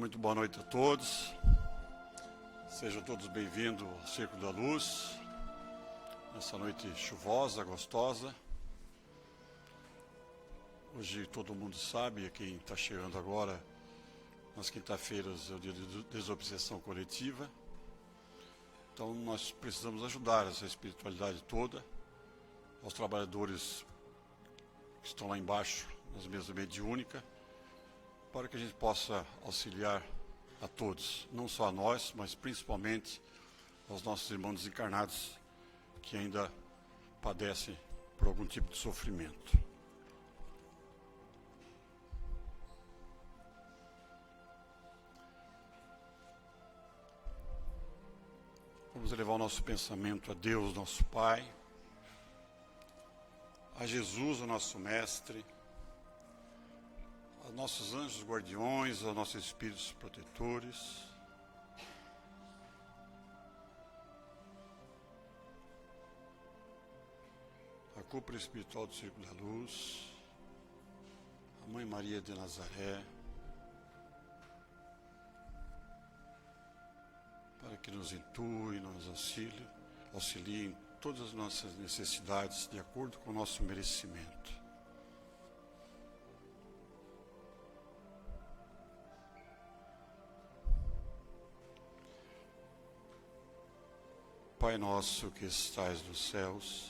Muito boa noite a todos. Sejam todos bem-vindos ao Círculo da Luz, nessa noite chuvosa, gostosa. Hoje todo mundo sabe, quem está chegando agora, nas quinta-feiras é o dia de desobsessão coletiva. Então nós precisamos ajudar essa espiritualidade toda, aos trabalhadores que estão lá embaixo, nas mesas mediúnicas, para que a gente possa auxiliar a todos, não só a nós, mas principalmente aos nossos irmãos desencarnados que ainda padecem por algum tipo de sofrimento. Vamos elevar o nosso pensamento a Deus, nosso Pai, a Jesus, o nosso Mestre, aos nossos anjos guardiões, aos nossos espíritos protetores. A cúpula espiritual do Círculo da Luz, a Mãe Maria de Nazaré, para que nos intue, nos auxilie em todas as nossas necessidades, de acordo com o nosso merecimento. Pai nosso que estais nos céus,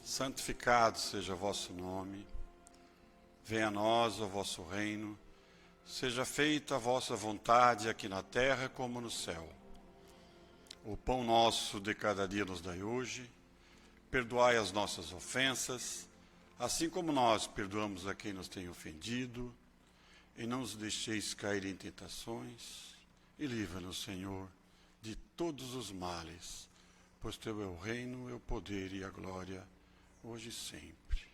santificado seja o vosso nome, venha a nós o vosso reino, seja feita a vossa vontade aqui na terra como no céu. O pão nosso de cada dia nos dai hoje, perdoai as nossas ofensas, assim como nós perdoamos a quem nos tem ofendido, e não nos deixeis cair em tentações, e livra-nos, Senhor, de todos os males, pois teu é o reino, é o poder e a glória, hoje e sempre.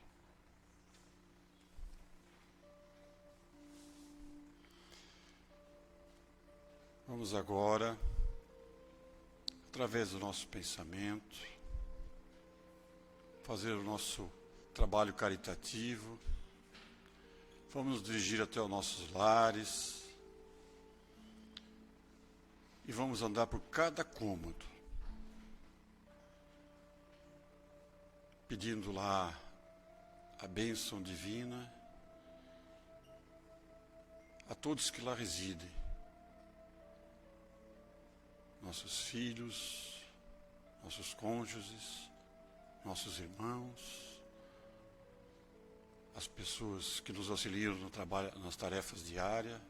Vamos agora, através do nosso pensamento, fazer o nosso trabalho caritativo. Vamos nos dirigir até os nossos lares e vamos andar por cada cômodo, pedindo lá a bênção divina a todos que lá residem. Nossos filhos, nossos cônjuges, nossos irmãos, as pessoas que nos auxiliam no trabalho, nas tarefas diárias.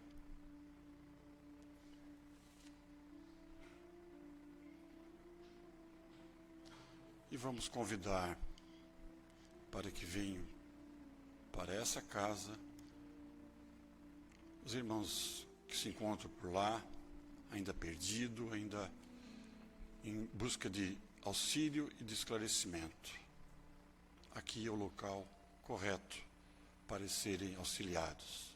E vamos convidar para que venham para essa casa os irmãos que se encontram por lá, ainda perdido, ainda em busca de auxílio e de esclarecimento. Aqui é o local correto para serem auxiliados.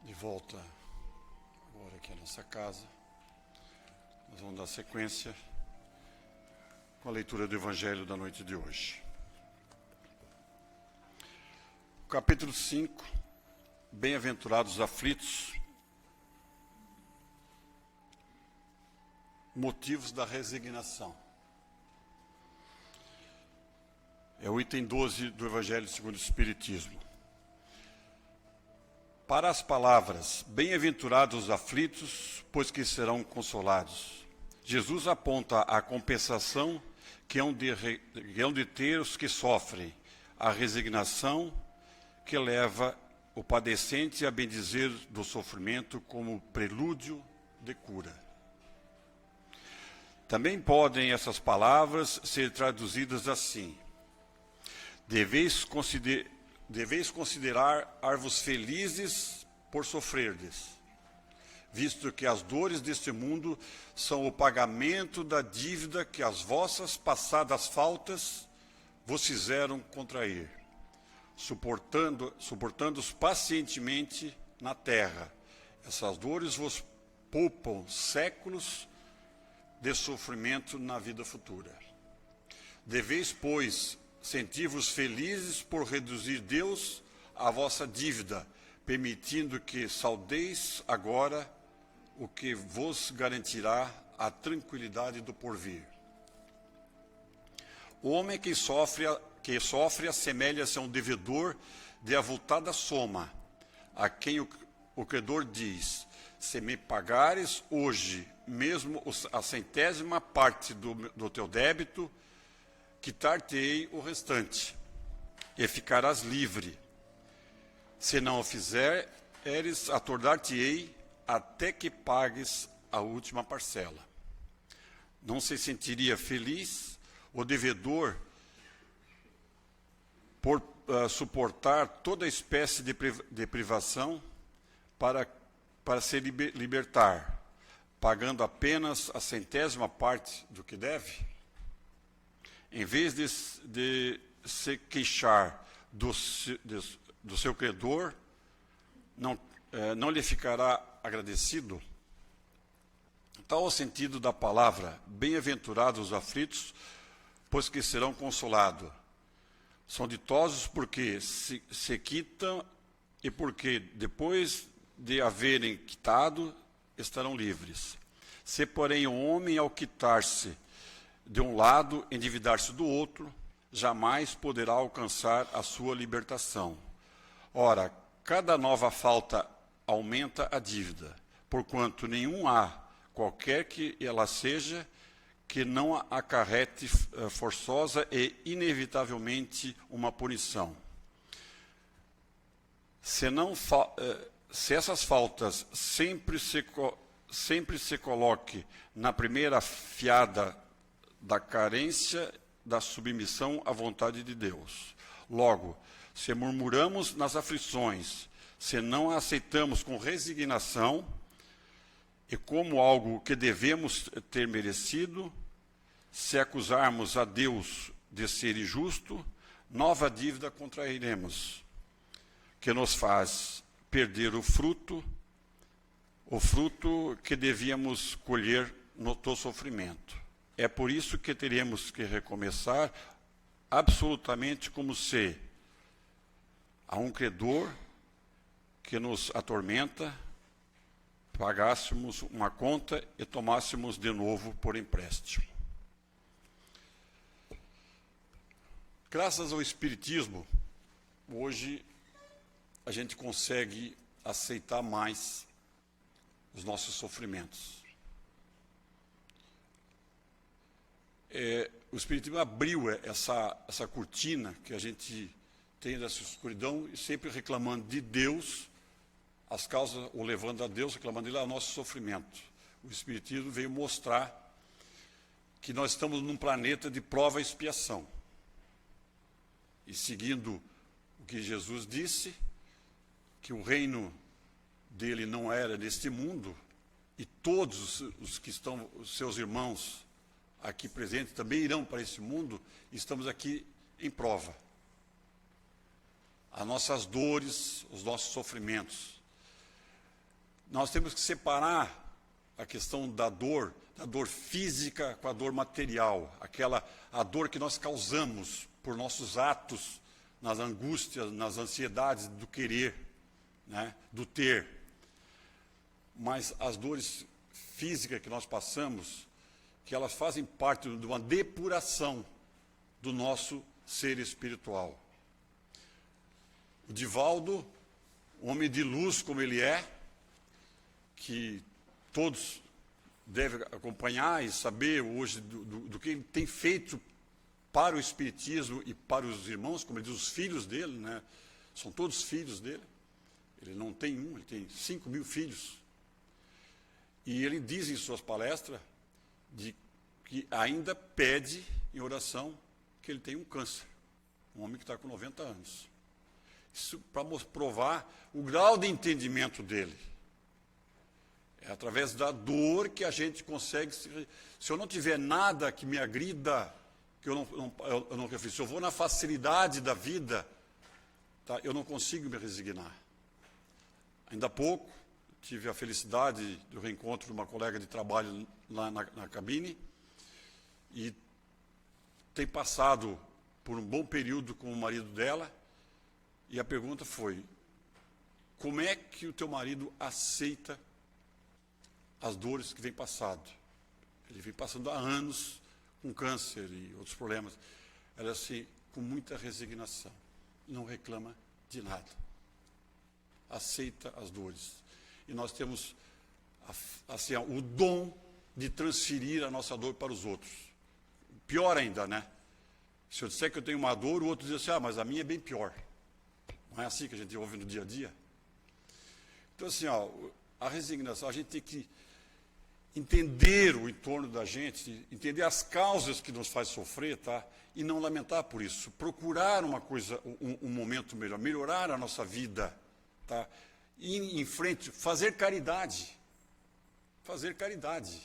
De volta agora aqui à nossa casa, nós vamos dar sequência com a leitura do Evangelho da noite de hoje. O capítulo 5, Bem-aventurados os aflitos, motivos da resignação. É o item 12 do Evangelho segundo o Espiritismo. Para as palavras, bem-aventurados os aflitos, pois que serão consolados, Jesus aponta a compensação que hão de ter os que sofrem, a resignação que leva o padecente a bendizer do sofrimento como prelúdio de cura. Também podem essas palavras ser traduzidas assim: Deveis considerar-vos felizes por sofrerdes. visto que as dores deste mundo são o pagamento da dívida que as vossas passadas faltas vos fizeram contrair, suportando-os pacientemente na terra. Essas dores vos poupam séculos de sofrimento na vida futura. Deveis, pois, sentir-vos felizes por reduzir Deus a vossa dívida, permitindo que saldeis agora o que vos garantirá a tranquilidade do porvir. O homem que sofre assemelha-se a um devedor de avultada soma, a quem o credor diz: se me pagares hoje mesmo a centésima parte do teu débito, quitar-te-ei o restante, e ficarás livre. Se não o fizeres, atornar-te-ei até que pagues a última parcela. Não se sentiria feliz o devedor por suportar toda espécie de privação para se libertar, pagando apenas a centésima parte do que deve? Em vez de se queixar do seu credor, não lhe ficará agradecido? Tal o sentido da palavra: bem-aventurados os aflitos, pois que serão consolados. São ditosos porque se quitam e porque, depois de haverem quitado, estarão livres. Se, porém, o homem, ao quitar-se de um lado, endividar-se do outro, jamais poderá alcançar a sua libertação. Ora, cada nova falta aumenta a dívida, porquanto nenhum há, qualquer que ela seja, que não acarrete forçosa e inevitavelmente uma punição. Se essas faltas sempre se coloque na primeira fiada da carência da submissão à vontade de Deus. Logo, se murmuramos nas aflições, se não a aceitamos com resignação e como algo que devemos ter merecido, se acusarmos a Deus de ser injusto, nova dívida contrairemos, que nos faz perder o fruto que devíamos colher no sofrimento. É por isso que teremos que recomeçar absolutamente como se a um credor que nos atormenta pagássemos uma conta e tomássemos de novo por empréstimo. Graças ao Espiritismo, hoje a gente consegue aceitar mais os nossos sofrimentos. O Espiritismo abriu essa cortina que a gente tem dessa escuridão e sempre reclamando de Deus, as causas, ou levando a Deus, reclamando dele, ao nosso sofrimento. O Espiritismo veio mostrar que nós estamos num planeta de prova e expiação. E seguindo o que Jesus disse, que o reino dele não era deste mundo, e todos os que estão, os seus irmãos aqui presentes, também irão para esse mundo, estamos aqui em prova. As nossas dores, os nossos sofrimentos. Nós temos que separar a questão da dor física com a dor material, a dor que nós causamos por nossos atos, nas angústias, nas ansiedades do querer, né, do ter. Mas as dores físicas que nós passamos, que elas fazem parte de uma depuração do nosso ser espiritual. O Divaldo, homem de luz como ele é, que todos devem acompanhar e saber hoje do que ele tem feito para o Espiritismo e para os irmãos, como ele diz, os filhos dele, né? São todos filhos dele. Ele não tem um, ele tem 5.000 filhos. E ele diz em suas palestras que ainda pede em oração que ele tem um câncer. Um homem que está com 90 anos. Isso para provar o grau de entendimento dele. É através da dor que a gente consegue. Se eu não tiver nada que me agrida, que eu não refiro, se eu vou na facilidade da vida, tá, eu não consigo me resignar. Ainda há pouco, tive a felicidade do reencontro de uma colega de trabalho lá na cabine, e tem passado por um bom período com o marido dela, e a pergunta foi: como é que o teu marido aceita as dores que vem passado? Ele vem passando há anos com câncer e outros problemas. Ela assim, com muita resignação, não reclama de nada, aceita as dores. E nós temos assim, o dom de transferir a nossa dor para os outros. Pior ainda, né? Se eu disser que eu tenho uma dor, o outro diz assim: mas a minha é bem pior. Não é assim que a gente ouve no dia a dia? Então, assim, a resignação, a gente tem que entender o entorno da gente, entender as causas que nos faz sofrer, tá? E não lamentar por isso. Procurar uma coisa, um momento melhor, melhorar a nossa vida, tá? Ir em frente, fazer caridade. Fazer caridade.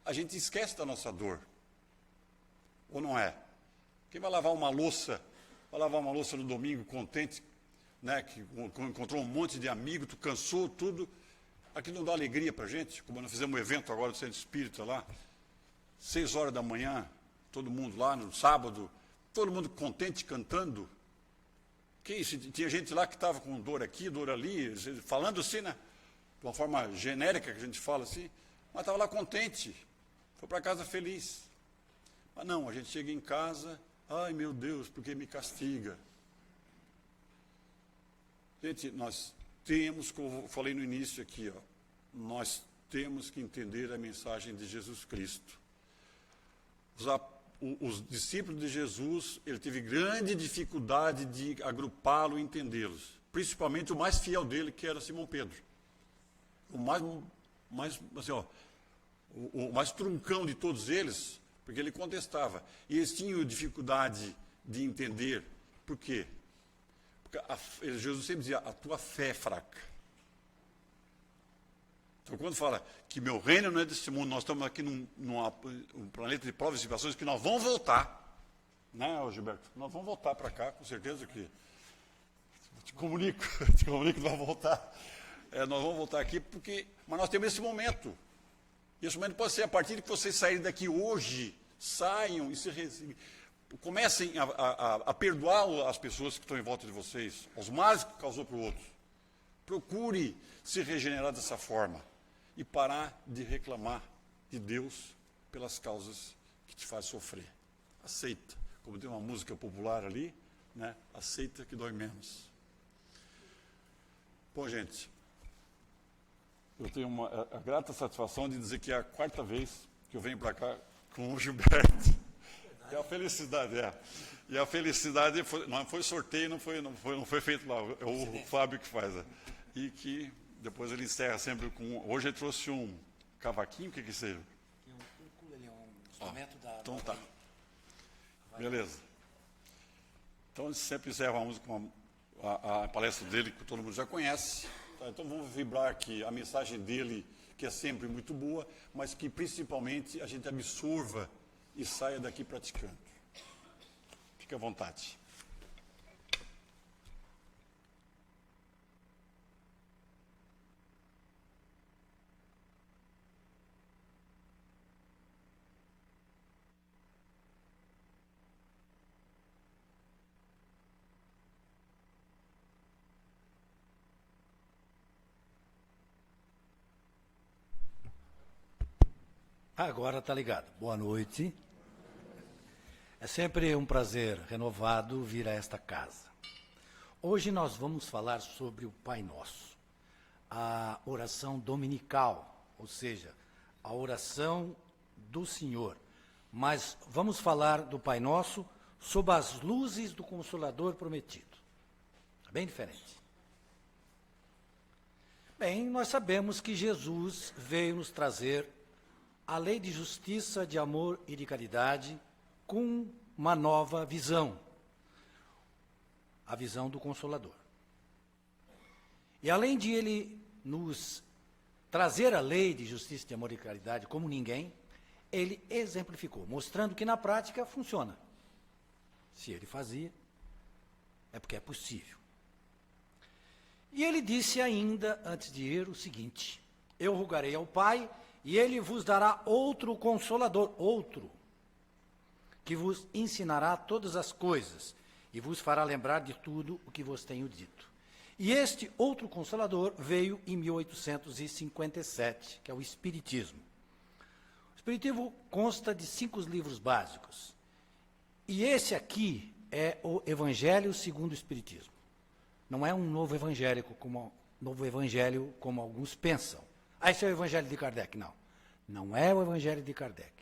A gente esquece da nossa dor. Ou não é? Quem vai lavar uma louça no domingo contente, né, que encontrou um monte de amigos, tu cansou tudo, aquilo não dá alegria para a gente, como nós fizemos um evento agora do Centro Espírita lá, 6 horas da manhã, todo mundo lá no sábado, todo mundo contente cantando. Que isso? Tinha gente lá que estava com dor aqui, dor ali, falando assim, né, de uma forma genérica que a gente fala assim, mas estava lá contente, foi para casa feliz. Mas não, a gente chega em casa, ai meu Deus, porque me castiga. Gente, nós temos, como eu falei no início aqui, nós temos que entender a mensagem de Jesus Cristo. Os discípulos de Jesus, ele teve grande dificuldade de agrupá-lo e entendê-los. Principalmente o mais fiel dele, que era Simão Pedro. O mais truncão de todos eles, porque ele contestava. E eles tinham dificuldade de entender. Por quê? Porque Jesus sempre dizia: a tua fé é fraca. Então, quando fala que meu reino não é desse mundo, nós estamos aqui num planeta de provas e expiações, que nós vamos voltar. Né, Gilberto? Nós vamos voltar para cá, com certeza que... Te comunico que nós vamos voltar. Nós vamos voltar aqui, mas nós temos esse momento. E esse momento pode ser a partir de que vocês saírem daqui hoje, saiam e comecem a perdoar as pessoas que estão em volta de vocês, os males que causou para o outro. Procure se regenerar dessa forma e parar de reclamar de Deus pelas causas que te faz sofrer. Aceita, como tem uma música popular ali, né? Aceita que dói menos. Bom, gente, eu tenho a grata satisfação de dizer que é a 4ª vez que eu venho para cá com o Gilberto. E a felicidade, E a felicidade não foi sorteio, não foi feito lá, é o Fábio que faz. E que depois ele encerra sempre com... Hoje ele trouxe um cavaquinho, o que seja? Ele é um instrumento da... Então tá. Beleza. Então ele sempre encerra a música com a palestra dele, que todo mundo já conhece. Tá, então vamos vibrar aqui a mensagem dele, que é sempre muito boa, mas que principalmente a gente absorva e saia daqui praticando. Fique à vontade. Agora está ligado. Boa noite. É sempre um prazer renovado vir a esta casa. Hoje nós vamos falar sobre o Pai Nosso, a oração dominical, ou seja, a oração do Senhor. Mas vamos falar do Pai Nosso sob as luzes do Consolador prometido. É bem diferente. Bem, nós sabemos que Jesus veio nos trazer a lei de justiça, de amor e de caridade com uma nova visão, a visão do Consolador. E além de ele nos trazer a lei de justiça, de amor e caridade como ninguém, ele exemplificou, mostrando que na prática funciona. Se ele fazia, é porque é possível. E ele disse ainda, antes de ir, o seguinte: eu rogarei ao Pai, e ele vos dará outro Consolador, outro, que vos ensinará todas as coisas, e vos fará lembrar de tudo o que vos tenho dito. E este outro Consolador veio em 1857, que é o Espiritismo. O Espiritismo consta de 5 livros básicos. E esse aqui é o Evangelho segundo o Espiritismo. Não é um novo evangelho como alguns pensam. Esse é o Evangelho de Kardec. Não. Não é o Evangelho de Kardec.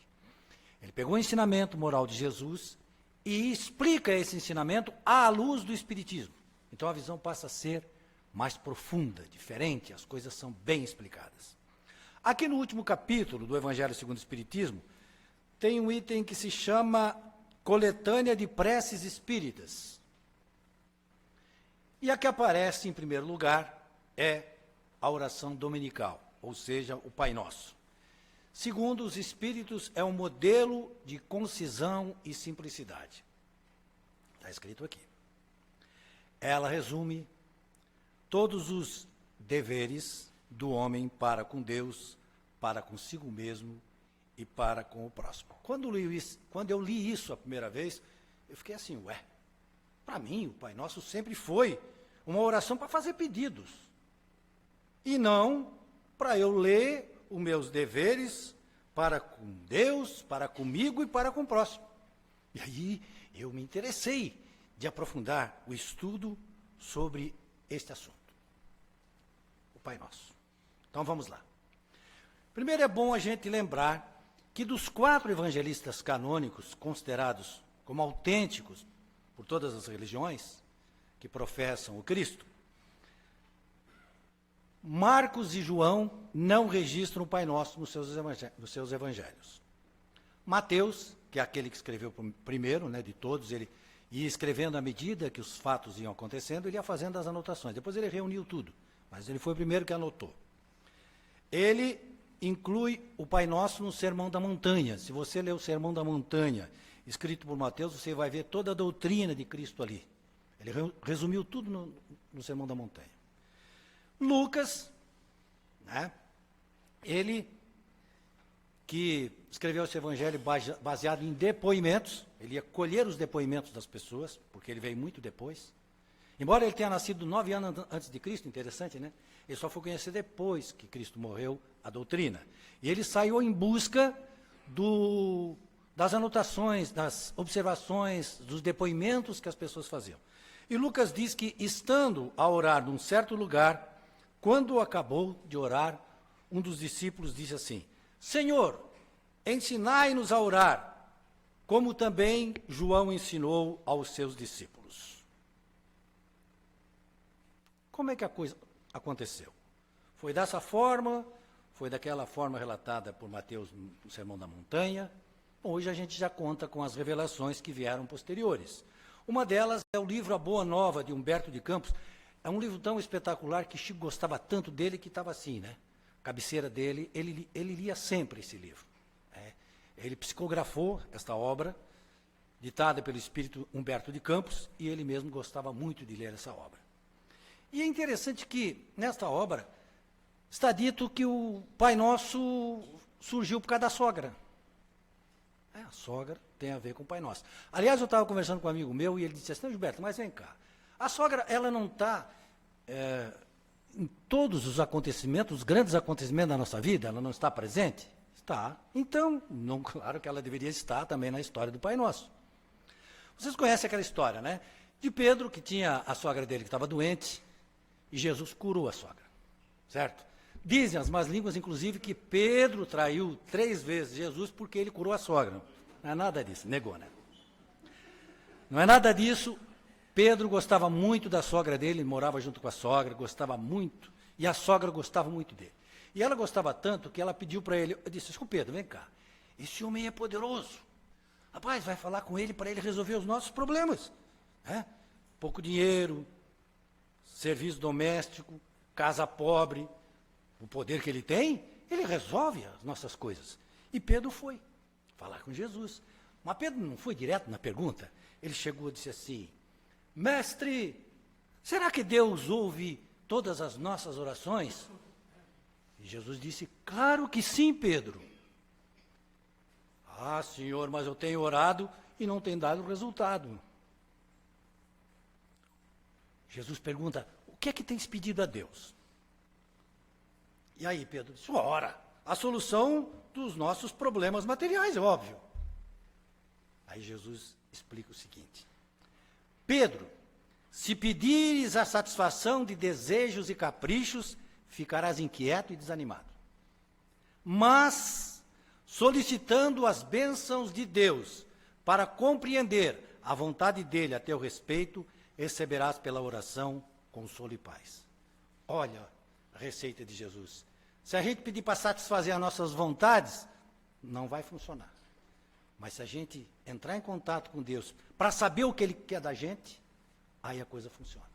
Ele pegou o ensinamento moral de Jesus e explica esse ensinamento à luz do Espiritismo. Então a visão passa a ser mais profunda, diferente, as coisas são bem explicadas. Aqui no último capítulo do Evangelho segundo o Espiritismo, tem um item que se chama Coletânea de Preces Espíritas. E a que aparece em primeiro lugar é a oração dominical, ou seja, o Pai Nosso. Segundo os Espíritos, é um modelo de concisão e simplicidade. Está escrito aqui. Ela resume todos os deveres do homem para com Deus, para consigo mesmo e para com o próximo. Quando eu li isso a primeira vez, eu fiquei assim, para mim o Pai Nosso sempre foi uma oração para fazer pedidos. E não para eu ler os meus deveres para com Deus, para comigo e para com o próximo. E aí eu me interessei de aprofundar o estudo sobre este assunto. O Pai Nosso. Então vamos lá. Primeiro é bom a gente lembrar que dos 4 evangelistas canônicos considerados como autênticos por todas as religiões que professam o Cristo, Marcos e João não registram o Pai Nosso nos seus evangelhos. Mateus, que é aquele que escreveu primeiro, de todos, ele ia escrevendo à medida que os fatos iam acontecendo, ele ia fazendo as anotações. Depois ele reuniu tudo, mas ele foi o primeiro que anotou. Ele inclui o Pai Nosso no Sermão da Montanha. Se você ler o Sermão da Montanha, escrito por Mateus, você vai ver toda a doutrina de Cristo ali. Ele resumiu tudo no Sermão da Montanha. Lucas, ele que escreveu esse evangelho baseado em depoimentos, ele ia colher os depoimentos das pessoas, porque ele veio muito depois. Embora ele tenha nascido 9 anos antes de Cristo, interessante, né? Ele só foi conhecer depois que Cristo morreu a doutrina. E ele saiu em busca das anotações, das observações, dos depoimentos que as pessoas faziam. E Lucas diz que, estando a orar num certo lugar, quando acabou de orar, um dos discípulos disse assim: Senhor, ensinai-nos a orar, como também João ensinou aos seus discípulos. Como é que a coisa aconteceu? Foi dessa forma, foi daquela forma relatada por Mateus no Sermão da Montanha. Hoje a gente já conta com as revelações que vieram posteriores. Uma delas é o livro A Boa Nova, de Humberto de Campos. É um livro tão espetacular que Chico gostava tanto dele que estava assim, cabeceira dele, ele lia sempre esse livro. Ele psicografou esta obra, ditada pelo espírito Humberto de Campos, e ele mesmo gostava muito de ler essa obra. E é interessante que, nesta obra, está dito que o Pai Nosso surgiu por causa da sogra. A sogra tem a ver com o Pai Nosso. Aliás, eu estava conversando com um amigo meu e ele disse assim: Gilberto, mas vem cá. A sogra, ela não está em todos os acontecimentos, os grandes acontecimentos da nossa vida, ela não está presente? Está. Então, claro que ela deveria estar também na história do Pai Nosso. Vocês conhecem aquela história, de Pedro, que tinha a sogra dele que estava doente, e Jesus curou a sogra, certo? Dizem as más línguas, inclusive, que Pedro traiu 3 vezes Jesus porque ele curou a sogra. Não é nada disso, negou, Não é nada disso. Pedro gostava muito da sogra dele, morava junto com a sogra, gostava muito, e a sogra gostava muito dele. E ela gostava tanto que ela pediu para ele, eu disse: Pedro, vem cá, esse homem é poderoso. Rapaz, vai falar com ele para ele resolver os nossos problemas. Pouco dinheiro, serviço doméstico, casa pobre, o poder que ele tem, ele resolve as nossas coisas. E Pedro foi falar com Jesus. Mas Pedro não foi direto na pergunta. Ele chegou e disse assim: Mestre, será que Deus ouve todas as nossas orações? E Jesus disse: Claro que sim, Pedro. Ah, Senhor, mas eu tenho orado e não tem dado resultado. Jesus pergunta: o que é que tens pedido a Deus? E aí Pedro disse: ora, a solução dos nossos problemas materiais, é óbvio. Aí Jesus explica o seguinte: Pedro, se pedires a satisfação de desejos e caprichos, ficarás inquieto e desanimado. Mas, solicitando as bênçãos de Deus para compreender a vontade dele a teu respeito, receberás pela oração consolo e paz. Olha a receita de Jesus. Se a gente pedir para satisfazer as nossas vontades, não vai funcionar. Mas se a gente entrar em contato com Deus para saber o que Ele quer da gente, aí a coisa funciona.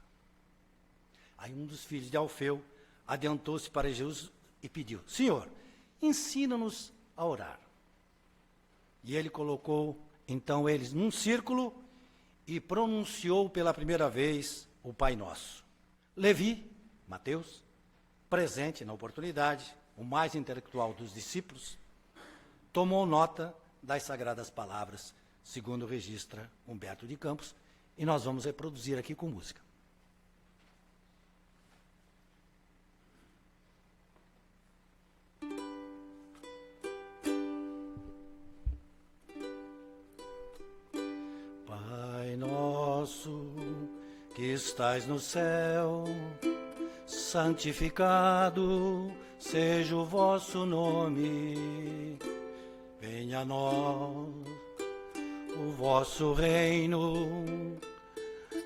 Aí um dos filhos de Alfeu adiantou-se para Jesus e pediu: Senhor, ensina-nos a orar. E ele colocou então eles num círculo e pronunciou pela primeira vez o Pai Nosso. Levi, Mateus, presente na oportunidade, o mais intelectual dos discípulos, tomou nota das sagradas palavras, segundo registra Humberto de Campos, e nós vamos reproduzir aqui com música. Pai nosso, que estais no céu, santificado seja o vosso nome. Venha a nós o vosso reino,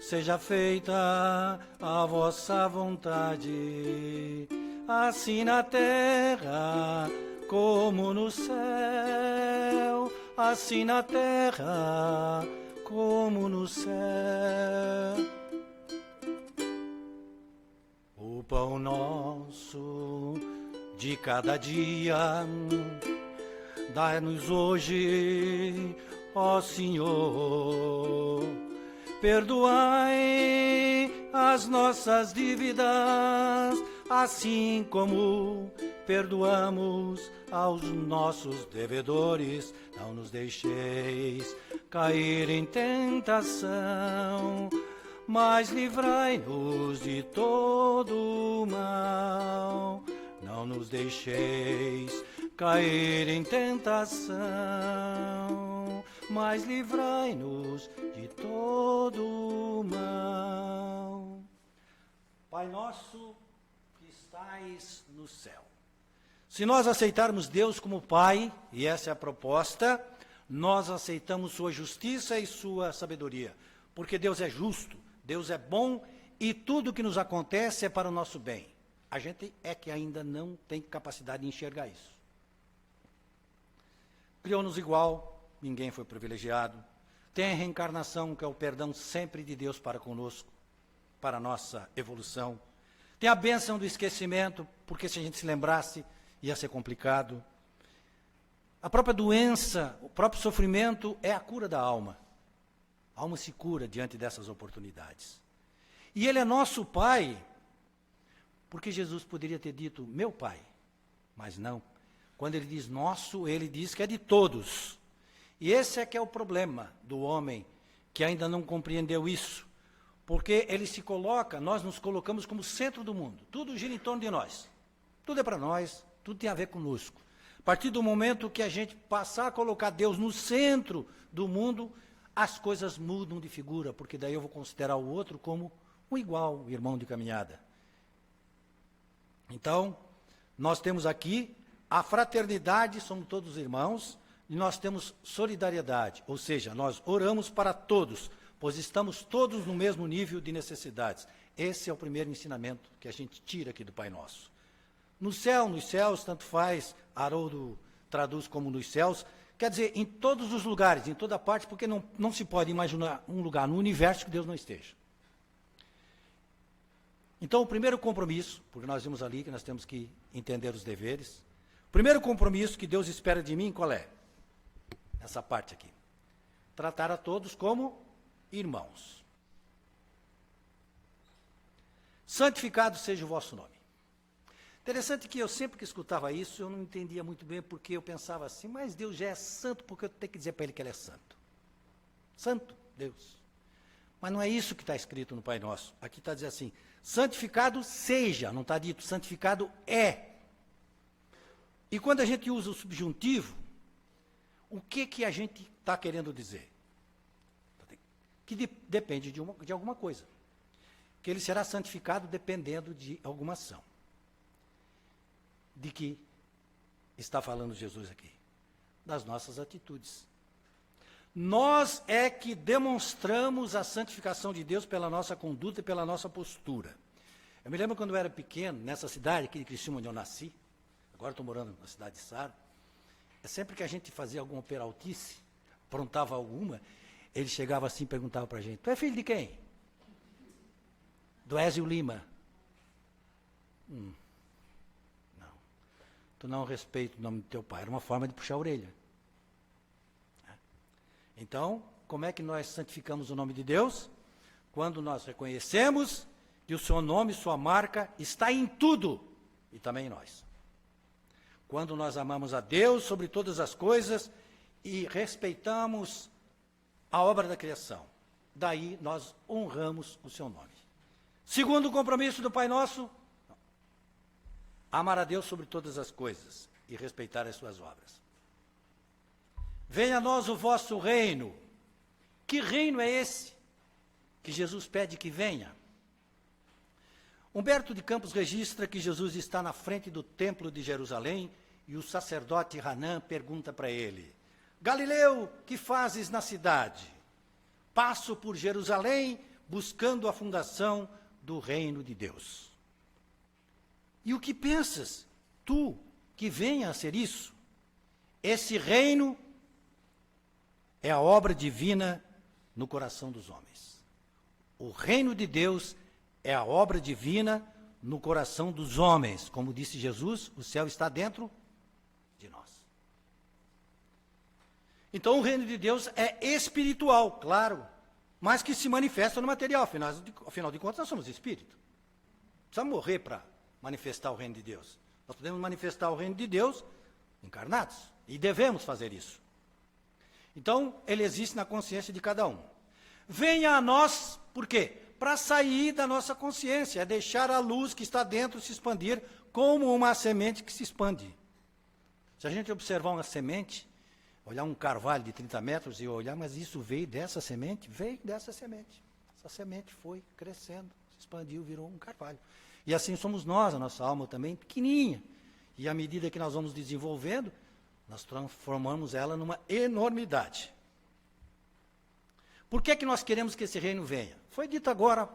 seja feita a vossa vontade, assim na terra como no céu, assim na terra como no céu. O pão nosso de cada dia dai-nos hoje, ó Senhor. Perdoai as nossas dívidas, assim como perdoamos aos nossos devedores. Não nos deixeis cair em tentação, mas livrai-nos de todo o mal. Não nos deixeis cair em tentação, mas livrai-nos de todo o mal. Pai nosso que estais no céu. Se nós aceitarmos Deus como Pai, e essa é a proposta, nós aceitamos sua justiça e sua sabedoria, porque Deus é justo, Deus é bom e tudo que nos acontece é para o nosso bem. A gente é que ainda não tem capacidade de enxergar isso. Criou-nos igual, ninguém foi privilegiado. Tem a reencarnação, que é o perdão sempre de Deus para conosco, para a nossa evolução. Tem a bênção do esquecimento, porque se a gente se lembrasse, ia ser complicado. A própria doença, o próprio sofrimento é a cura da alma. A alma se cura diante dessas oportunidades. E Ele é nosso Pai, porque Jesus poderia ter dito, meu Pai, mas não. Quando Ele diz nosso, Ele diz que é de todos. E esse é que é o problema do homem, que ainda não compreendeu isso. Porque ele se coloca, nós nos colocamos como centro do mundo. Tudo gira em torno de nós. Tudo é para nós, tudo tem a ver conosco. A partir do momento que a gente passar a colocar Deus no centro do mundo, as coisas mudam de figura, porque daí eu vou considerar o outro como um igual, irmão de caminhada. Então, nós temos aqui a fraternidade, somos todos irmãos, e nós temos solidariedade, ou seja, nós oramos para todos, pois estamos todos no mesmo nível de necessidades. Esse é o primeiro ensinamento que a gente tira aqui do Pai Nosso. No céu, nos céus, tanto faz, Haroldo traduz como nos céus, quer dizer, em todos os lugares, em toda parte, porque não se pode imaginar um lugar no universo que Deus não esteja. Então, o primeiro compromisso, porque nós vimos ali que nós temos que entender os deveres. O primeiro compromisso que Deus espera de mim, qual é? Essa parte aqui. Tratar a todos como irmãos. Santificado seja o vosso nome. Interessante que eu sempre que escutava isso, eu não entendia muito bem, porque eu pensava assim, mas Deus já é santo, porque eu tenho que dizer para ele que ele é santo. Santo, Deus. Mas não é isso que está escrito no Pai Nosso. Aqui está dizendo assim, santificado seja, não está dito, santificado é. E quando a gente usa o subjuntivo, o que a gente está querendo dizer? Que depende de alguma coisa. Que ele será santificado dependendo de alguma ação. De que está falando Jesus aqui? Das nossas atitudes. Nós é que demonstramos a santificação de Deus pela nossa conduta e pela nossa postura. Eu me lembro quando eu era pequeno, nessa cidade, aqui de Criciúma, onde eu nasci, agora estou morando na cidade de Sara, sempre que a gente fazia alguma peraltice, aprontava alguma, ele chegava assim e perguntava para a gente, tu é filho de quem? Do Ézio Lima. Não. Tu não respeita o nome do teu pai. Era uma forma de puxar a orelha. Então, como é que nós santificamos o nome de Deus? Quando nós reconhecemos que o seu nome, sua marca, está em tudo, e também em nós. Quando nós amamos a Deus sobre todas as coisas e respeitamos a obra da criação, daí nós honramos o seu nome. Segundo o compromisso do Pai Nosso, amar a Deus sobre todas as coisas e respeitar as suas obras. Venha a nós o vosso reino. Que reino é esse que Jesus pede que venha? Humberto de Campos registra que Jesus está na frente do templo de Jerusalém e o sacerdote Hanã pergunta para ele, Galileu, que fazes na cidade? Passo por Jerusalém buscando a fundação do reino de Deus. E o que pensas, tu, que venha a ser isso? Esse reino é a obra divina no coração dos homens. O reino de Deus é a obra divina no coração dos homens. Como disse Jesus, o céu está dentro de nós. Então o reino de Deus é espiritual, claro, mas que se manifesta no material. Afinal de contas, nós somos espírito. Precisamos morrer para manifestar o reino de Deus. Nós podemos manifestar o reino de Deus encarnados, e devemos fazer isso. Então, ele existe na consciência de cada um. Venha a nós, por quê? Para sair da nossa consciência, é deixar a luz que está dentro se expandir como uma semente que se expande. Se a gente observar uma semente, olhar um carvalho de 30 metros e olhar, mas isso veio dessa semente? Veio dessa semente. Essa semente foi crescendo, se expandiu, virou um carvalho. E assim somos nós, a nossa alma também pequenininha. E à medida que nós vamos desenvolvendo, nós transformamos ela numa enormidade. Por que nós queremos que esse reino venha? Foi dito agora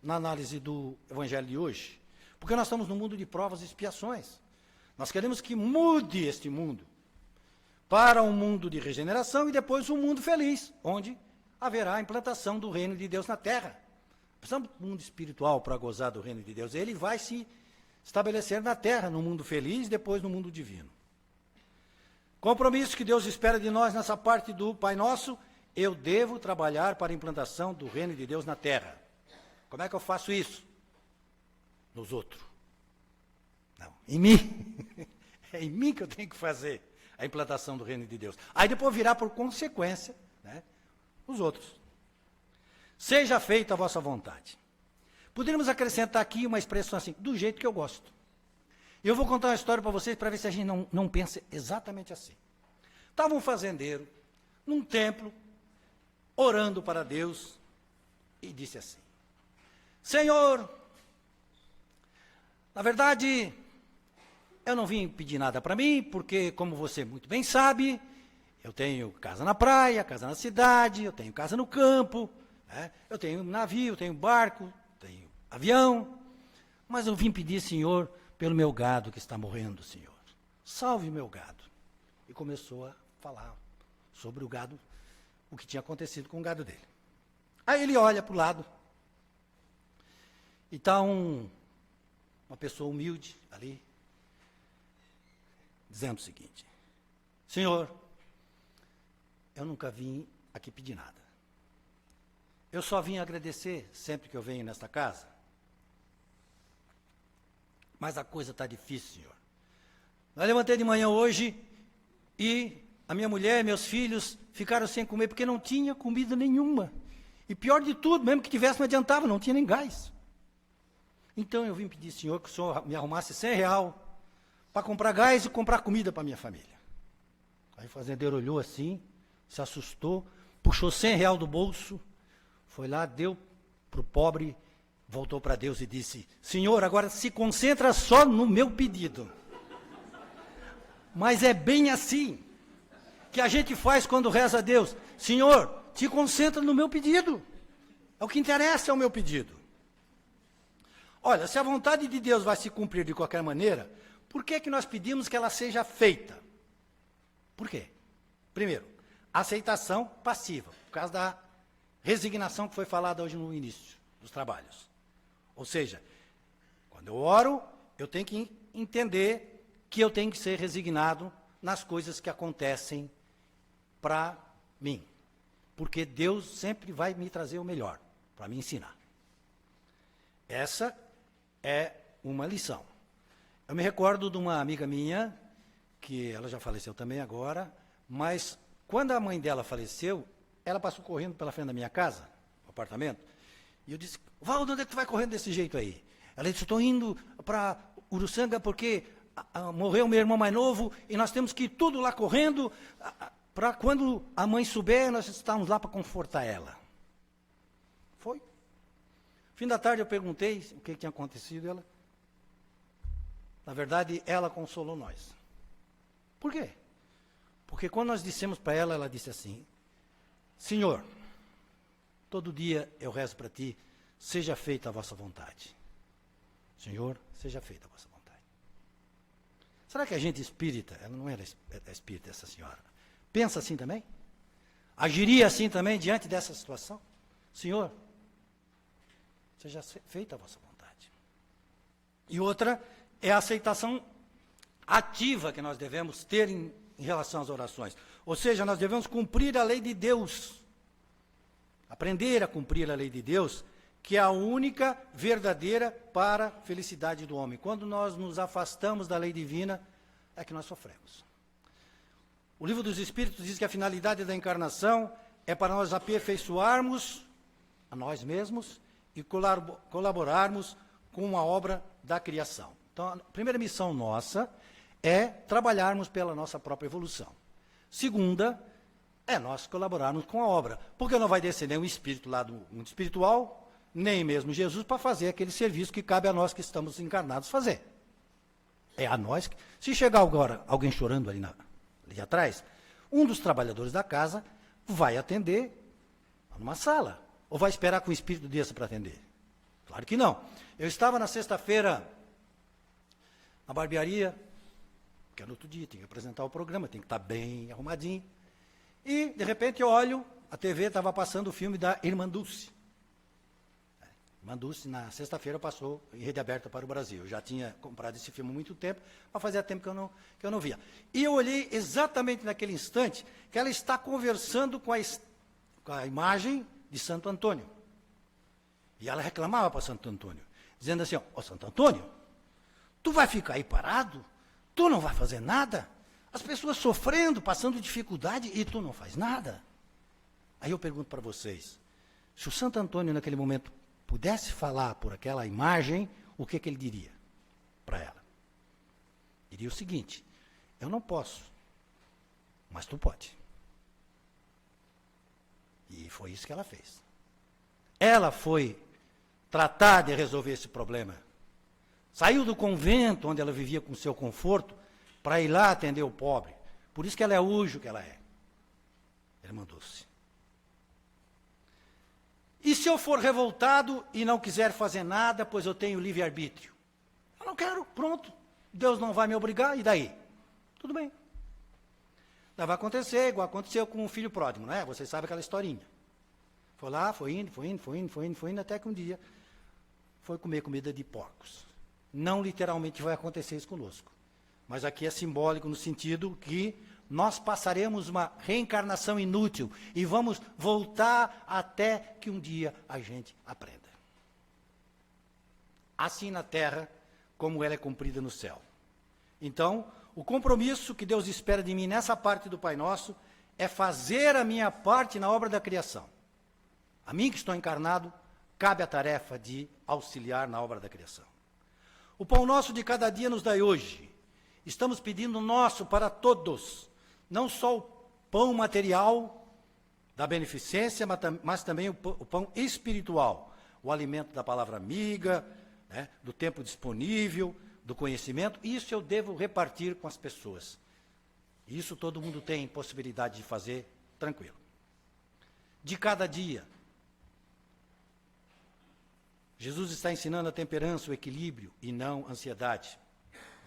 na análise do Evangelho de hoje. Porque nós estamos num mundo de provas e expiações. Nós queremos que mude este mundo para um mundo de regeneração e depois um mundo feliz, onde haverá a implantação do reino de Deus na terra. Precisamos do mundo espiritual para gozar do reino de Deus. Ele vai se estabelecer na terra, no mundo feliz, depois no mundo divino. Compromisso que Deus espera de nós nessa parte do Pai Nosso, eu devo trabalhar para a implantação do reino de Deus na terra. Como é que eu faço isso? Nos outros. Não, em mim. É em mim que eu tenho que fazer a implantação do reino de Deus. Aí depois virá por consequência, né, os outros. Seja feita a vossa vontade. Poderíamos acrescentar aqui uma expressão assim, do jeito que eu gosto. Eu vou contar uma história para vocês para ver se a gente não pensa exatamente assim. Estava um fazendeiro num templo, orando para Deus, e disse assim, Senhor, na verdade, eu não vim pedir nada para mim, porque, como você muito bem sabe, eu tenho casa na praia, casa na cidade, eu tenho casa no campo, né? Eu tenho navio, eu tenho barco, tenho avião, mas eu vim pedir, Senhor, pelo meu gado que está morrendo, Senhor. Salve meu gado. E começou a falar sobre o gado, o que tinha acontecido com o gado dele. Aí ele olha para o lado E está uma pessoa humilde ali, dizendo o seguinte: Senhor, eu nunca vim aqui pedir nada. Eu só vim agradecer sempre que eu venho nesta casa. Mas a coisa está difícil, Senhor. Eu levantei de manhã hoje e a minha mulher e meus filhos ficaram sem comer porque não tinha comida nenhuma. E pior de tudo, mesmo que tivesse, não adiantava, não tinha nem gás. Então eu vim pedir, Senhor, que o Senhor me arrumasse R$100 para comprar gás e comprar comida para a minha família. Aí o fazendeiro olhou assim, se assustou, puxou R$100 do bolso, foi lá, deu para o pobre, voltou para Deus e disse: Senhor, agora se concentra só no meu pedido. Mas é bem assim que a gente faz quando reza a Deus: Senhor, te concentra no meu pedido. É o que interessa, é o meu pedido. Olha, se a vontade de Deus vai se cumprir de qualquer maneira, por que que nós pedimos que ela seja feita? Por quê? Primeiro, aceitação passiva, por causa da resignação que foi falada hoje no início dos trabalhos. Ou seja, quando eu oro, eu tenho que entender que eu tenho que ser resignado nas coisas que acontecem para mim. Porque Deus sempre vai me trazer o melhor, para me ensinar. Essa é uma lição. Eu me recordo de uma amiga minha, que ela já faleceu também agora, mas quando a mãe dela faleceu, ela passou correndo pela frente da minha casa, no apartamento, e eu disse: Valdo, onde é que tu vai correndo desse jeito aí? Ela disse: estou indo para Uruçanga porque morreu meu irmão mais novo e nós temos que ir tudo lá correndo para quando a mãe souber, nós estamos lá para confortar ela. Foi. Fim da tarde eu perguntei o que tinha acontecido, ela, na verdade, ela consolou nós. Por quê? Porque quando nós dissemos para ela, ela disse assim: Senhor, todo dia eu rezo para ti, seja feita a vossa vontade. Senhor, seja feita a vossa vontade. Será que a gente espírita, ela não era espírita, essa senhora, pensa assim também? Agiria assim também diante dessa situação? Senhor, seja feita a vossa vontade. E outra é a aceitação ativa que nós devemos ter em relação às orações. Ou seja, nós devemos cumprir a lei de Deus. Aprender a cumprir a lei de Deus, que é a única verdadeira para a felicidade do homem. Quando nós nos afastamos da lei divina, é que nós sofremos. O Livro dos Espíritos diz que a finalidade da encarnação é para nós aperfeiçoarmos a nós mesmos e colaborarmos com a obra da criação. Então, a primeira missão nossa é trabalharmos pela nossa própria evolução. Segunda, é nós colaborarmos com a obra, porque não vai descer nenhum espírito lá do mundo espiritual, nem mesmo Jesus, para fazer aquele serviço que cabe a nós que estamos encarnados fazer. É a nós que... Se chegar agora alguém chorando ali atrás, um dos trabalhadores da casa vai atender numa sala, ou vai esperar que o espírito desça para atender? Claro que não. Eu estava na sexta-feira na barbearia, que era outro dia, tinha que apresentar o programa, tem que estar bem arrumadinho. E, de repente, eu olho, a TV estava passando o filme da Irmã Dulce. Irmã Dulce, na sexta-feira, passou em rede aberta para o Brasil. Eu já tinha comprado esse filme há muito tempo, mas fazia tempo que eu não via. E eu olhei exatamente naquele instante que ela está conversando com a imagem de Santo Antônio. E ela reclamava para Santo Antônio, dizendo assim: ó, Santo Antônio, tu vai ficar aí parado? Tu não vai fazer nada? As pessoas sofrendo, passando dificuldade, e tu não faz nada? Aí eu pergunto para vocês, se o Santo Antônio naquele momento pudesse falar por aquela imagem, o que ele diria para ela? Diria o seguinte: eu não posso, mas tu pode. E foi isso que ela fez. Ela foi tratar de resolver esse problema. Saiu do convento, onde ela vivia com seu conforto, para ir lá atender o pobre. Por isso que ela é hoje o que ela é. Irmã Dulce. E se eu for revoltado e não quiser fazer nada, pois eu tenho livre-arbítrio? Eu não quero, pronto. Deus não vai me obrigar, e daí? Tudo bem. Daí vai acontecer, igual aconteceu com o filho pródigo, não é? Vocês sabem aquela historinha. Foi lá, foi indo, até que um dia foi comer comida de porcos. Não literalmente vai acontecer isso conosco. Mas aqui é simbólico no sentido que nós passaremos uma reencarnação inútil e vamos voltar até que um dia a gente aprenda. Assim na terra, como ela é cumprida no céu. Então, o compromisso que Deus espera de mim nessa parte do Pai Nosso é fazer a minha parte na obra da criação. A mim que estou encarnado, cabe a tarefa de auxiliar na obra da criação. O pão nosso de cada dia nos dai hoje. Estamos pedindo nosso para todos, não só o pão material da beneficência, mas também o pão espiritual, o alimento da palavra amiga, né, do tempo disponível, do conhecimento. Isso eu devo repartir com as pessoas. Isso todo mundo tem possibilidade de fazer tranquilo. De cada dia. Jesus está ensinando a temperança, o equilíbrio e não ansiedade.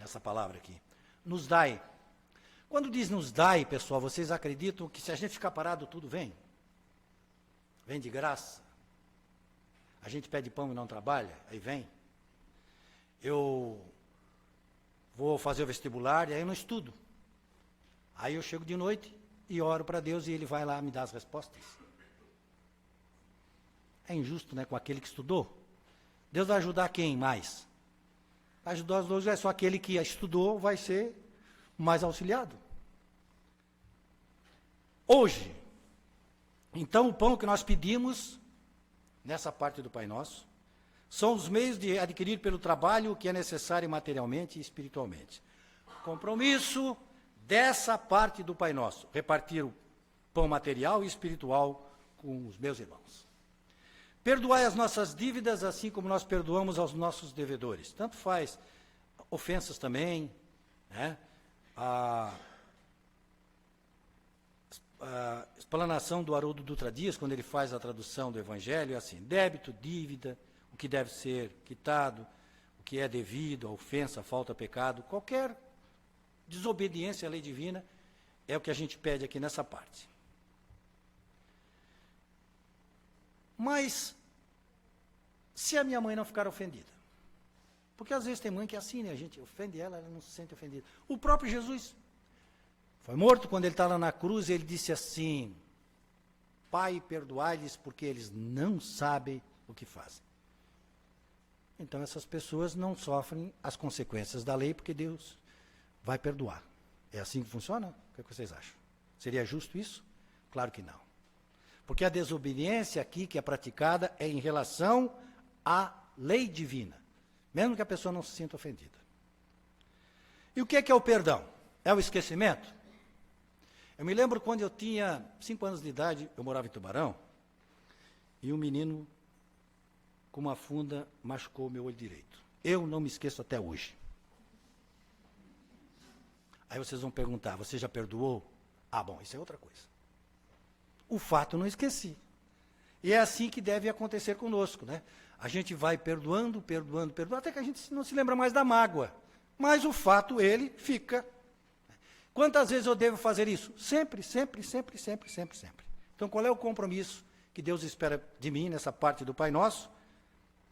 Essa palavra aqui. Nos dai. Quando diz nos dai, pessoal, vocês acreditam que se a gente ficar parado, tudo vem? Vem de graça? A gente pede pão e não trabalha, aí vem? Eu vou fazer o vestibular e aí eu não estudo. Aí eu chego de noite e oro para Deus e Ele vai lá me dar as respostas. É injusto, né, com aquele que estudou. Deus vai ajudar quem mais? Vai ajudar os dois, é só aquele que estudou vai ser mais auxiliado. Hoje, então o pão que nós pedimos, nessa parte do Pai Nosso, são os meios de adquirir pelo trabalho o que é necessário materialmente e espiritualmente. Compromisso dessa parte do Pai Nosso, repartir o pão material e espiritual com os meus irmãos. Perdoai as nossas dívidas, assim como nós perdoamos aos nossos devedores. Tanto faz ofensas também, né? A explanação do Haroldo Dutra Dias, quando ele faz a tradução do Evangelho, é assim: débito, dívida, o que deve ser quitado, o que é devido, a ofensa, a falta, pecado, qualquer desobediência à lei divina, é o que a gente pede aqui nessa parte. Mas, se a minha mãe não ficar ofendida, porque às vezes tem mãe que é assim, né? A gente ofende ela, ela não se sente ofendida. O próprio Jesus foi morto quando ele estava na cruz, ele disse assim: Pai, perdoai-lhes porque eles não sabem o que fazem. Então essas pessoas não sofrem as consequências da lei porque Deus vai perdoar. É assim que funciona? O que vocês acham? Seria justo isso? Claro que não. Porque a desobediência aqui que é praticada é em relação à lei divina, mesmo que a pessoa não se sinta ofendida. E o que é o perdão? É o esquecimento? Eu me lembro quando eu tinha 5 anos de idade, eu morava em Tubarão, e um menino com uma funda machucou o meu olho direito. Eu não me esqueço até hoje. Aí vocês vão perguntar, você já perdoou? Ah, bom, isso é outra coisa. O fato eu não esqueci. E é assim que deve acontecer conosco, né? A gente vai perdoando, perdoando, perdoando, até que a gente não se lembra mais da mágoa. Mas o fato, ele fica. Quantas vezes eu devo fazer isso? Sempre, sempre, sempre, sempre, sempre, sempre. Então, qual é o compromisso que Deus espera de mim nessa parte do Pai Nosso?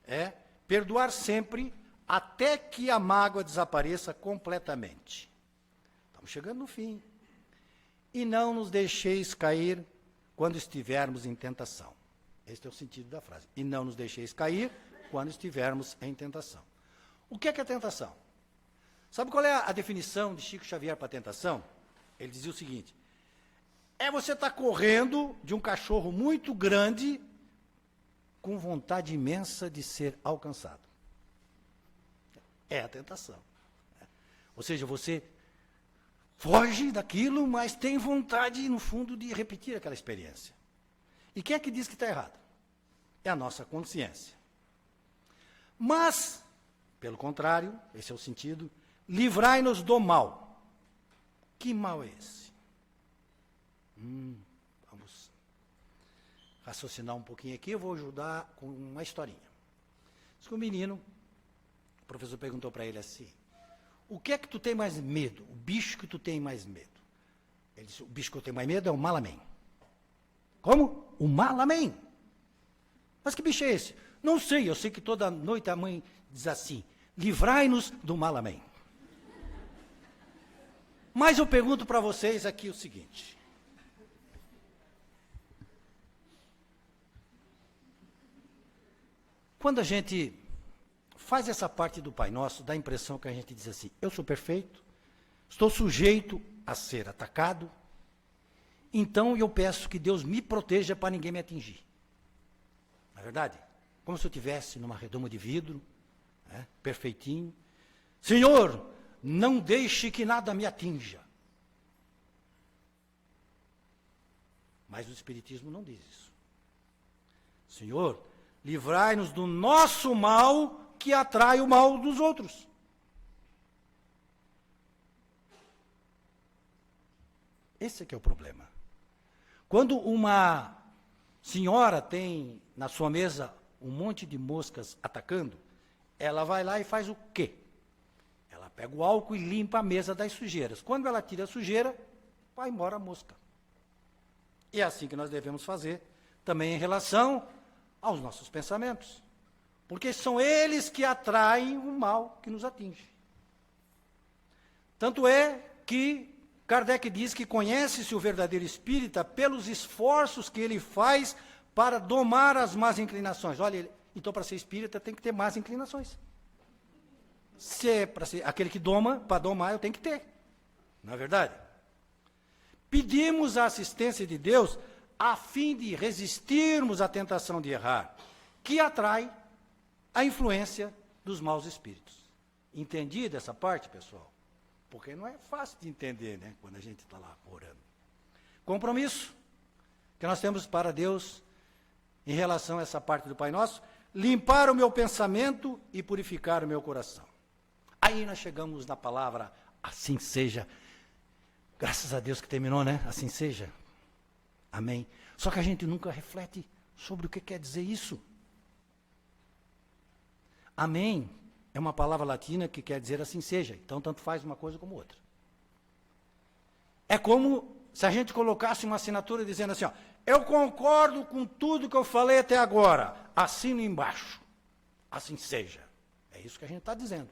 É perdoar sempre até que a mágoa desapareça completamente. Estamos chegando no fim. E não nos deixeis cair quando estivermos em tentação. Este é o sentido da frase. E não nos deixeis cair quando estivermos em tentação. O que é tentação? Sabe qual é a definição de Chico Xavier para tentação? Ele dizia o seguinte: é você estar correndo de um cachorro muito grande com vontade imensa de ser alcançado. É a tentação. Ou seja, você foge daquilo, mas tem vontade, no fundo, de repetir aquela experiência. E quem é que diz que está errado? É a nossa consciência. Mas, pelo contrário, esse é o sentido, livrai-nos do mal. Que mal é esse? Vamos raciocinar um pouquinho aqui, eu vou ajudar com uma historinha. Diz que o menino, o professor perguntou para ele assim: o que é que tu tem mais medo? O bicho que tu tem mais medo? Ele disse: o bicho que eu tenho mais medo é o malamém. Como? O malamém. Mas que bicho é esse? Não sei, eu sei que toda noite a mãe diz assim, livrai-nos do mal, amém. Mas eu pergunto para vocês aqui o seguinte. Quando a gente faz essa parte do Pai Nosso, dá a impressão que a gente diz assim, eu sou perfeito, estou sujeito a ser atacado, então eu peço que Deus me proteja para ninguém me atingir. Não é verdade? Como se eu estivesse numa redoma de vidro, né, perfeitinho. Senhor, não deixe que nada me atinja. Mas o Espiritismo não diz isso. Senhor, livrai-nos do nosso mal que atrai o mal dos outros. Esse é que é o problema. Quando uma senhora tem na sua mesa um monte de moscas atacando, ela vai lá e faz o quê? Ela pega o álcool e limpa a mesa das sujeiras. Quando ela tira a sujeira, vai embora a mosca. E é assim que nós devemos fazer também em relação aos nossos pensamentos. Porque são eles que atraem o mal que nos atinge. Tanto é que Kardec diz que conhece-se o verdadeiro espírita pelos esforços que ele faz para domar as más inclinações. Olha, então para ser espírita tem que ter más inclinações. Se é para ser aquele que doma, para domar eu tenho que ter. Não é verdade? Pedimos a assistência de Deus a fim de resistirmos à tentação de errar, que atrai a influência dos maus espíritos. Entendi essa parte, pessoal? Porque não é fácil de entender, né, quando a gente está lá orando. Compromisso que nós temos para Deus em relação a essa parte do Pai Nosso, limpar o meu pensamento e purificar o meu coração. Aí nós chegamos na palavra, assim seja. Graças a Deus que terminou, né? Assim seja. Amém. Só que a gente nunca reflete sobre o que quer dizer isso. Amém é uma palavra latina que quer dizer assim seja. Então, tanto faz uma coisa como outra. É como se a gente colocasse uma assinatura dizendo assim, ó, eu concordo com tudo que eu falei até agora. Assino embaixo. Assim seja. É isso que a gente está dizendo.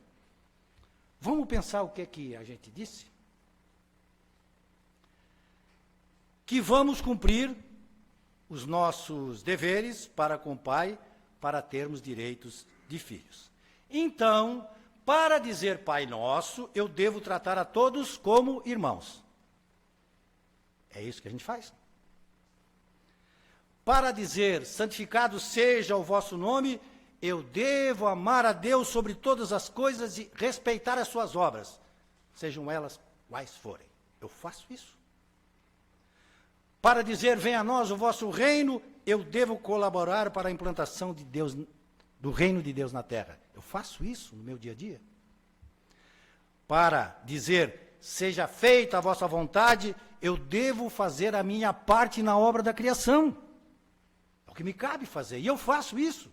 Vamos pensar o que a gente disse? Que vamos cumprir os nossos deveres para com o Pai, para termos direitos de filhos. Então, para dizer Pai Nosso, eu devo tratar a todos como irmãos. É isso que a gente faz. Para dizer santificado seja o vosso nome, eu devo amar a Deus sobre todas as coisas e respeitar as suas obras, sejam elas quais forem. Eu faço isso. Para dizer venha a nós o vosso reino, eu devo colaborar para a implantação de Deus, do reino de Deus na terra. Eu faço isso no meu dia a dia. Para dizer seja feita a vossa vontade, eu devo fazer a minha parte na obra da criação. É o que me cabe fazer, e eu faço isso.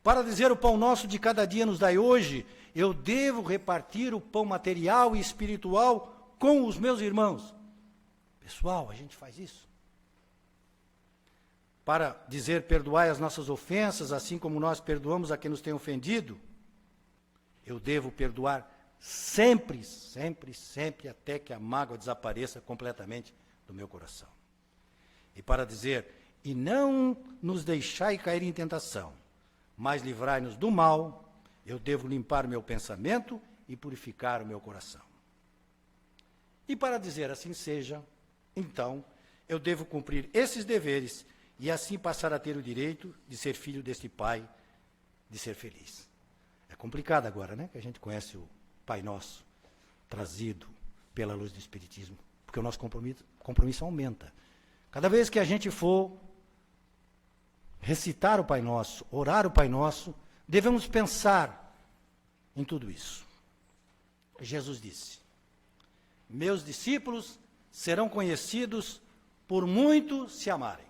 Para dizer o pão nosso de cada dia nos dai hoje, eu devo repartir o pão material e espiritual com os meus irmãos. Pessoal, a gente faz isso. Para dizer perdoai as nossas ofensas, assim como nós perdoamos a quem nos tem ofendido, eu devo perdoar sempre, sempre, sempre, até que a mágoa desapareça completamente do meu coração. E para dizer, e não nos deixai cair em tentação, mas livrai-nos do mal, eu devo limpar o meu pensamento e purificar o meu coração. E para dizer assim seja, então, eu devo cumprir esses deveres e assim passar a ter o direito de ser filho deste Pai, de ser feliz. É complicado agora, né? Que a gente conhece o Pai Nosso, trazido pela luz do Espiritismo, porque o nosso compromisso aumenta. Cada vez que a gente for recitar o Pai Nosso, orar o Pai Nosso, devemos pensar em tudo isso. Jesus disse, meus discípulos serão conhecidos por muito se amarem.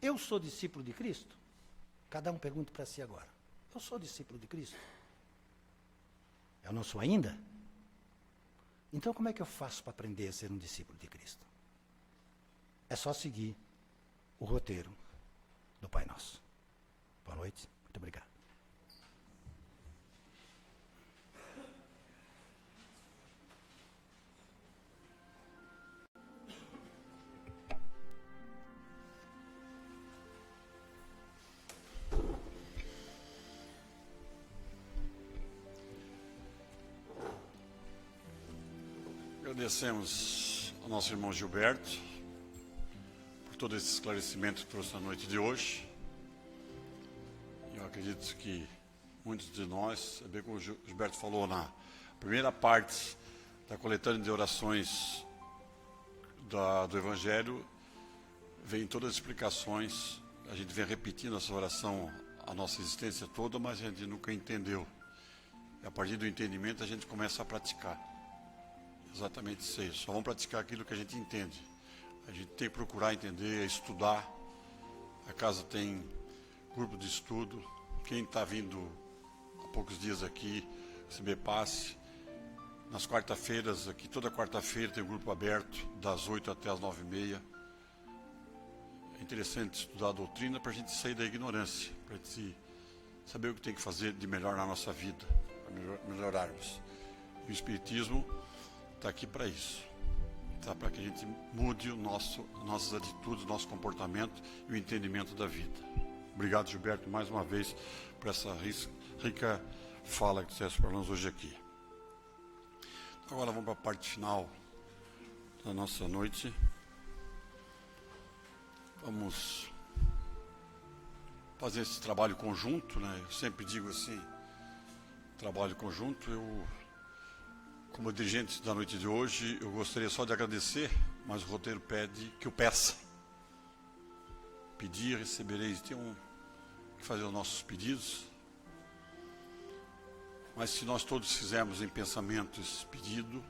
Eu sou discípulo de Cristo? Cada um pergunta para si agora. Eu sou discípulo de Cristo? Eu não sou ainda? Então como é que eu faço para aprender a ser um discípulo de Cristo? É só seguir o roteiro do Pai Nosso. Boa noite, muito obrigado. Agradecemos ao nosso irmão Gilberto por todo esse esclarecimento que trouxe na noite de hoje. Eu acredito que muitos de nós, bem como o Gilberto falou na primeira parte da coletânea de orações do Evangelho, vem todas as explicações. A gente vem repetindo essa oração a nossa existência toda, mas a gente nunca entendeu. E a partir do entendimento a gente começa a praticar. Exatamente isso aí. Só vamos praticar aquilo que a gente entende. A gente tem que procurar entender, estudar. A casa tem grupo de estudo. Quem está vindo há poucos dias aqui, receber passe. Nas quarta-feiras, aqui toda quarta-feira tem um grupo aberto, das 8 até as 9h30. É interessante estudar a doutrina para a gente sair da ignorância, para a gente saber o que tem que fazer de melhor na nossa vida, para melhorarmos. E o Espiritismo está aqui para isso, tá? Para que a gente mude nossas atitudes, nosso comportamento e o entendimento da vida. Obrigado, Gilberto, mais uma vez, por essa rica fala que você para nós hoje aqui. Agora vamos para a parte final da nossa noite. Vamos fazer esse trabalho conjunto, né? Eu sempre digo assim, trabalho conjunto. Como dirigente da noite de hoje, eu gostaria só de agradecer, mas o roteiro pede que eu peça. Pedir, recebereis. Tem que fazer os nossos pedidos. Mas se nós todos fizermos em pensamento esse pedido,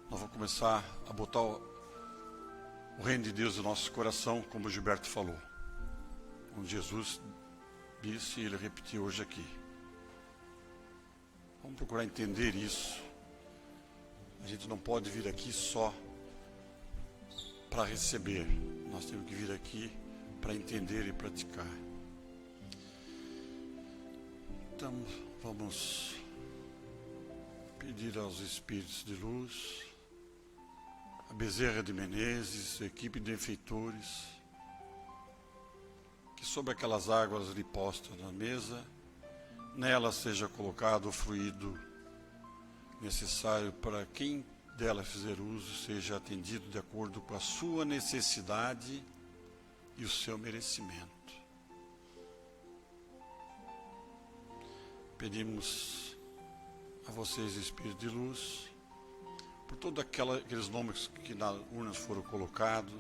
nós vamos começar a botar o reino de Deus no nosso coração, como o Gilberto falou. Como Jesus disse e ele repetiu hoje aqui. Vamos procurar entender isso. A gente não pode vir aqui só para receber. Nós temos que vir aqui para entender e praticar. Então, vamos pedir aos Espíritos de Luz, a Bezerra de Menezes, a equipe de benfeitores, que sobre aquelas águas ali postas na mesa, nela seja colocado o fluido necessário para quem dela fizer uso seja atendido de acordo com a sua necessidade e o seu merecimento. Pedimos a vocês, Espírito de Luz, por todos aqueles nomes que na urna foram colocados,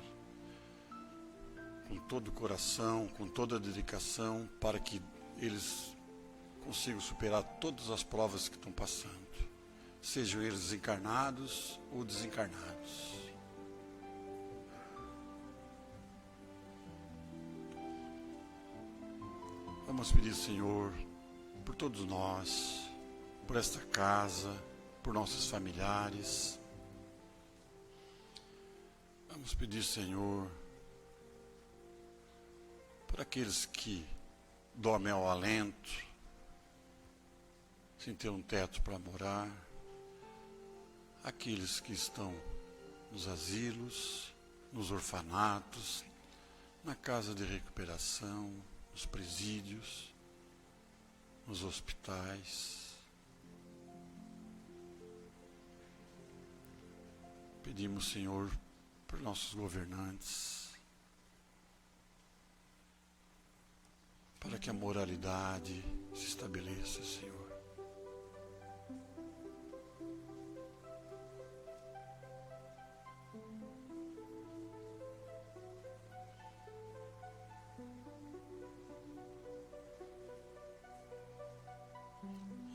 com todo o coração, com toda a dedicação, para que eles consigam superar todas as provas que estão passando. Sejam eles encarnados ou desencarnados. Vamos pedir, Senhor, por todos nós, por esta casa, por nossos familiares. Vamos pedir, Senhor, por aqueles que dormem ao alento, sem ter um teto para morar. Aqueles que estão nos asilos, nos orfanatos, na casa de recuperação, nos presídios, nos hospitais. Pedimos, Senhor, por nossos governantes, para que a moralidade se estabeleça, Senhor.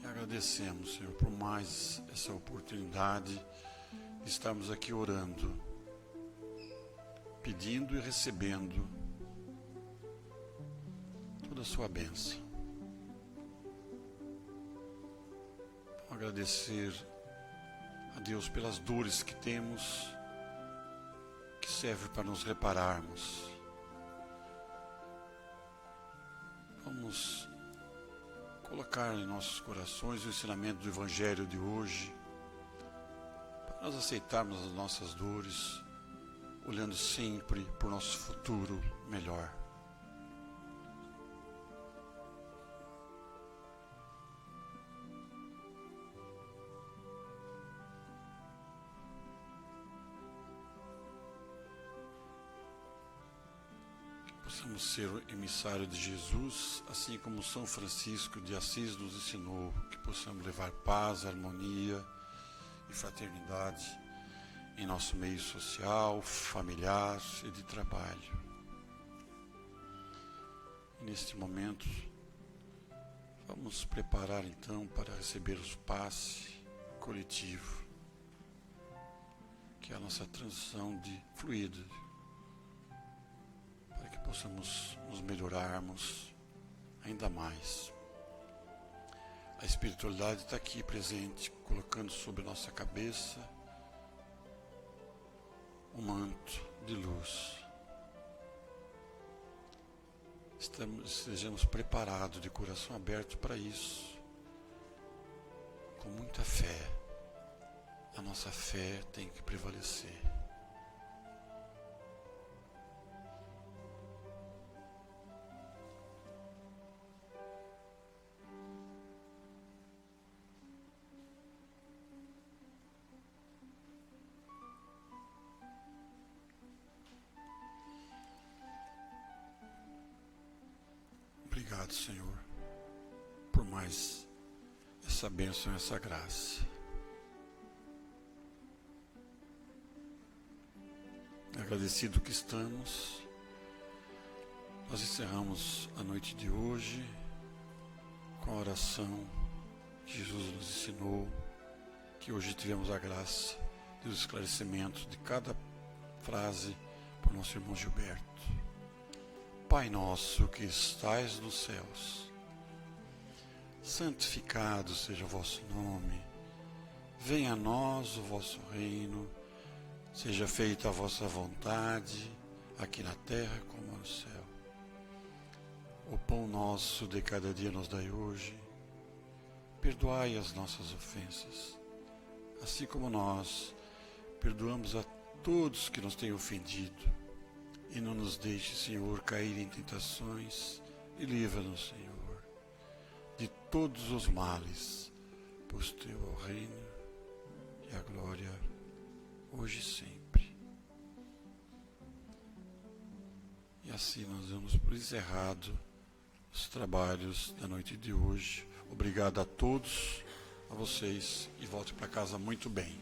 Agradecemos, Senhor, por mais essa oportunidade de estarmos aqui orando, pedindo e recebendo toda a sua bênção. Vamos agradecer a Deus pelas dores que temos, que serve para nos repararmos. Vamos colocar em nossos corações o ensinamento do Evangelho de hoje, para nós aceitarmos as nossas dores, olhando sempre para o nosso futuro melhor. Possamos ser o emissário de Jesus, assim como São Francisco de Assis nos ensinou, que possamos levar paz, harmonia e fraternidade em nosso meio social, familiar e de trabalho. E neste momento, vamos preparar então para receber o passe coletivo, que é a nossa transição de fluido, para que possamos nos melhorarmos ainda mais. A espiritualidade está aqui presente, colocando sobre a nossa cabeça um manto de luz. Estejamos preparados, de coração aberto para isso, com muita fé. A nossa fé tem que prevalecer. Obrigado, Senhor, por mais essa bênção, essa graça. Agradecido que estamos, nós encerramos a noite de hoje com a oração que Jesus nos ensinou, que hoje tivemos a graça do esclarecimento de cada frase por nosso irmão Gilberto. Pai nosso que estais nos céus, santificado seja o vosso nome, venha a nós o vosso reino, seja feita a vossa vontade, aqui na terra como no céu. O pão nosso de cada dia nos dai hoje, perdoai as nossas ofensas, assim como nós perdoamos a todos que nos têm ofendido. E não nos deixe, Senhor, cair em tentações, e livra-nos, Senhor, de todos os males, pois teu é o reino e a glória, hoje e sempre. E assim nós damos por encerrado os trabalhos da noite de hoje. Obrigado a todos, a vocês, e volte para casa muito bem.